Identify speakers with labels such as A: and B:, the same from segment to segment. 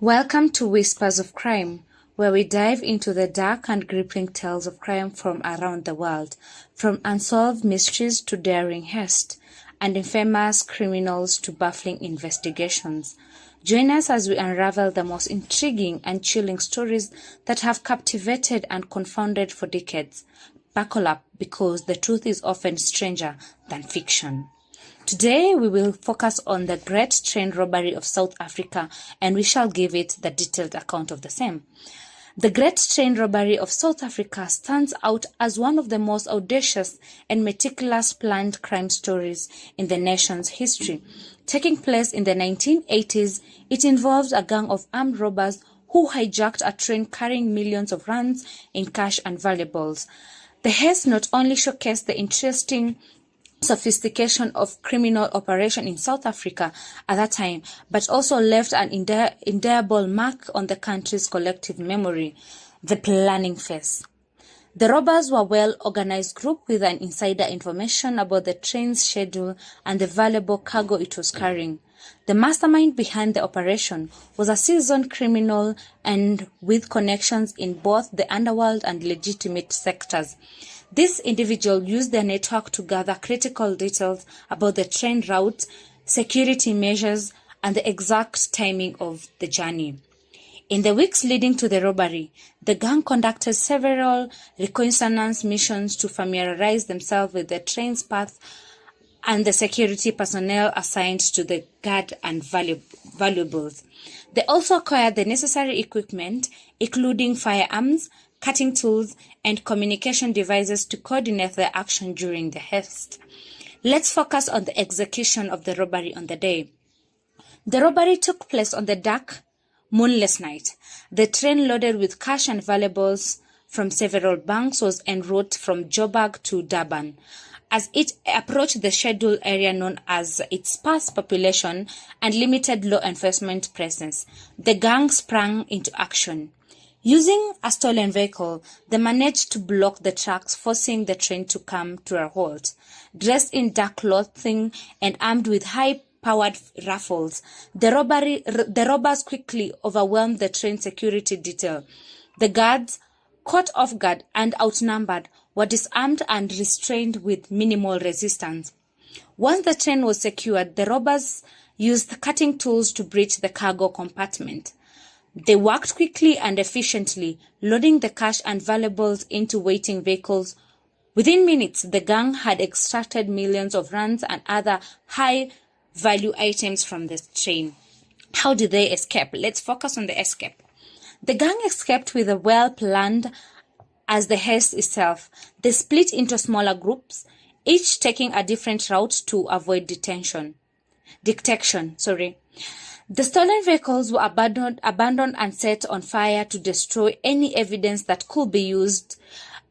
A: Welcome to Whispers of Crime, where we dive into the dark and gripping tales of crime from around the world, from unsolved mysteries to daring heist, and infamous criminals to baffling investigations. Join us as we unravel the most intriguing and chilling stories that have captivated and confounded for decades. Buckle up, because the truth is often stranger than fiction. Today, we will focus on the Great Train Robbery of South Africa, and we shall give it the detailed account of the same. The Great Train Robbery of South Africa stands out as one of the most audacious and meticulous planned crime stories in the nation's history. Taking place in the 1980s, it involved a gang of armed robbers who hijacked a train carrying millions of rands in cash and valuables. The heist not only showcased the interesting sophistication of criminal operation in South Africa at that time, but also left an indelible mark on the country's collective memory. The planning phase. The robbers were a well-organized group with an insider information about the train's schedule and the valuable cargo it was carrying. The mastermind behind the operation was a seasoned criminal and with connections in both the underworld and legitimate sectors. This individual used their network to gather critical details about the train route, security measures, and the exact timing of the journey. In the weeks leading to the robbery, the gang conducted several reconnaissance missions to familiarize themselves with the train's path and the security personnel assigned to the guard and valuables. They also acquired the necessary equipment, including firearms, cutting tools, and communication devices to coordinate their action during the heist. Let's focus on the execution of the robbery on the day. The robbery took place on the dark, moonless night. The train loaded with cash and valuables from several banks was en route from Joburg to Durban. As it approached the scheduled area known as its sparse population and limited law enforcement presence, the gang sprang into action. Using a stolen vehicle, they managed to block the tracks, forcing the train to come to a halt. Dressed in dark clothing and armed with high-powered rifles, the robbers quickly overwhelmed the train security detail. The guards, caught off guard and outnumbered, were disarmed and restrained with minimal resistance. Once the train was secured, the robbers used cutting tools to breach the cargo compartment. They worked quickly and efficiently, loading the cash and valuables into waiting vehicles. Within minutes, the gang had extracted millions of rands and other high-value items from the train. How did they escape? Let's focus on the escape. The gang escaped with a well-planned as the heist itself. They split into smaller groups, each taking a different route to avoid detection. The stolen vehicles were abandoned and set on fire to destroy any evidence that could be used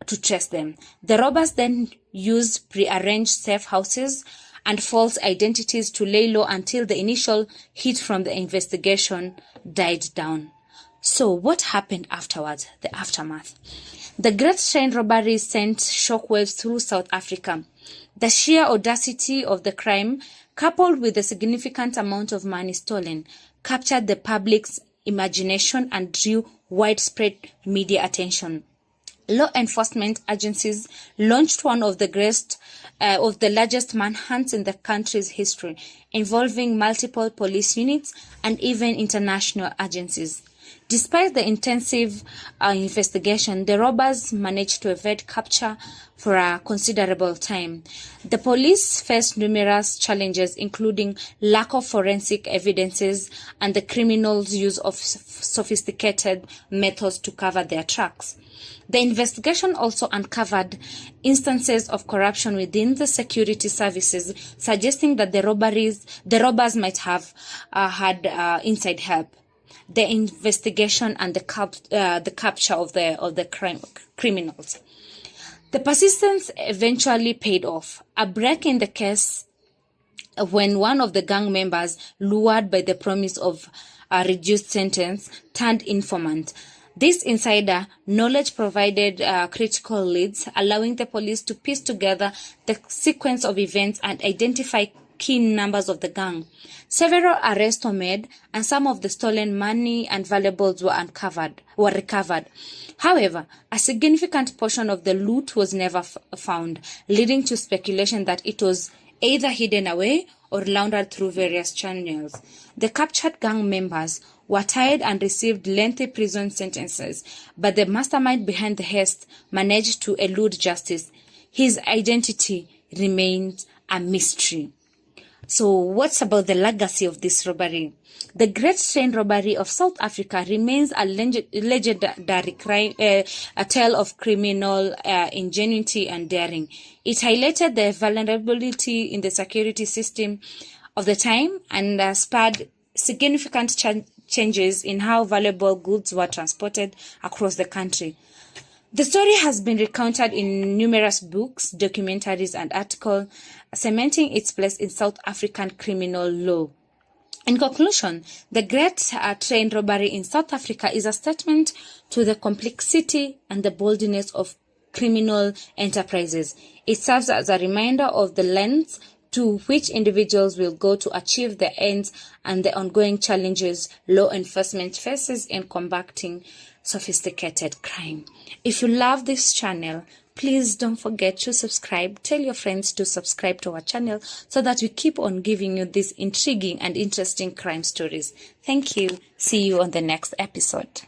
A: to trace them. The robbers then used prearranged safe houses and false identities to lay low until the initial heat from the investigation died down. So what happened afterwards? The aftermath. The Great Train Robbery sent shockwaves through South Africa. The sheer audacity of the crime, coupled with the significant amount of money stolen, captured the public's imagination and drew widespread media attention. Law enforcement agencies launched one of the largest manhunts in the country's history, involving multiple police units and even international agencies. Despite the intensive investigation, the robbers managed to evade capture for a considerable time. The police faced numerous challenges, including lack of forensic evidences and the criminals' use of sophisticated methods to cover their tracks. The investigation also uncovered instances of corruption within the security services, suggesting that the robbers might have had inside help. The investigation and the capture of the criminals. The persistence eventually paid off. A break in the case when one of the gang members, lured by the promise of a reduced sentence, turned informant. This insider knowledge provided critical leads, allowing the police to piece together the sequence of events and identify key members of the gang. Several arrests were made, and some of the stolen money and valuables were recovered. However, a significant portion of the loot was never found, leading to speculation that it was either hidden away or laundered through various channels. The captured gang members were tried and received lengthy prison sentences, but the mastermind behind the heist managed to elude justice. His identity remains a mystery. So what's about the legacy of this robbery? The Great Train Robbery of South Africa remains a legendary crime, a tale of criminal ingenuity and daring. It highlighted the vulnerability in the security system of the time and spurred significant changes in how valuable goods were transported across the country. The story has been recounted in numerous books, documentaries, and articles, cementing its place in South African criminal law. In conclusion, the Great Train Robbery in South Africa is a statement to the complexity and the boldness of criminal enterprises. It serves as a reminder of the lengths to which individuals will go to achieve their ends and the ongoing challenges law enforcement faces in combating sophisticated crime. If you love this channel, please don't forget to subscribe. Tell your friends to subscribe to our channel so that we keep on giving you these intriguing and interesting crime stories. Thank you. See you on the next episode.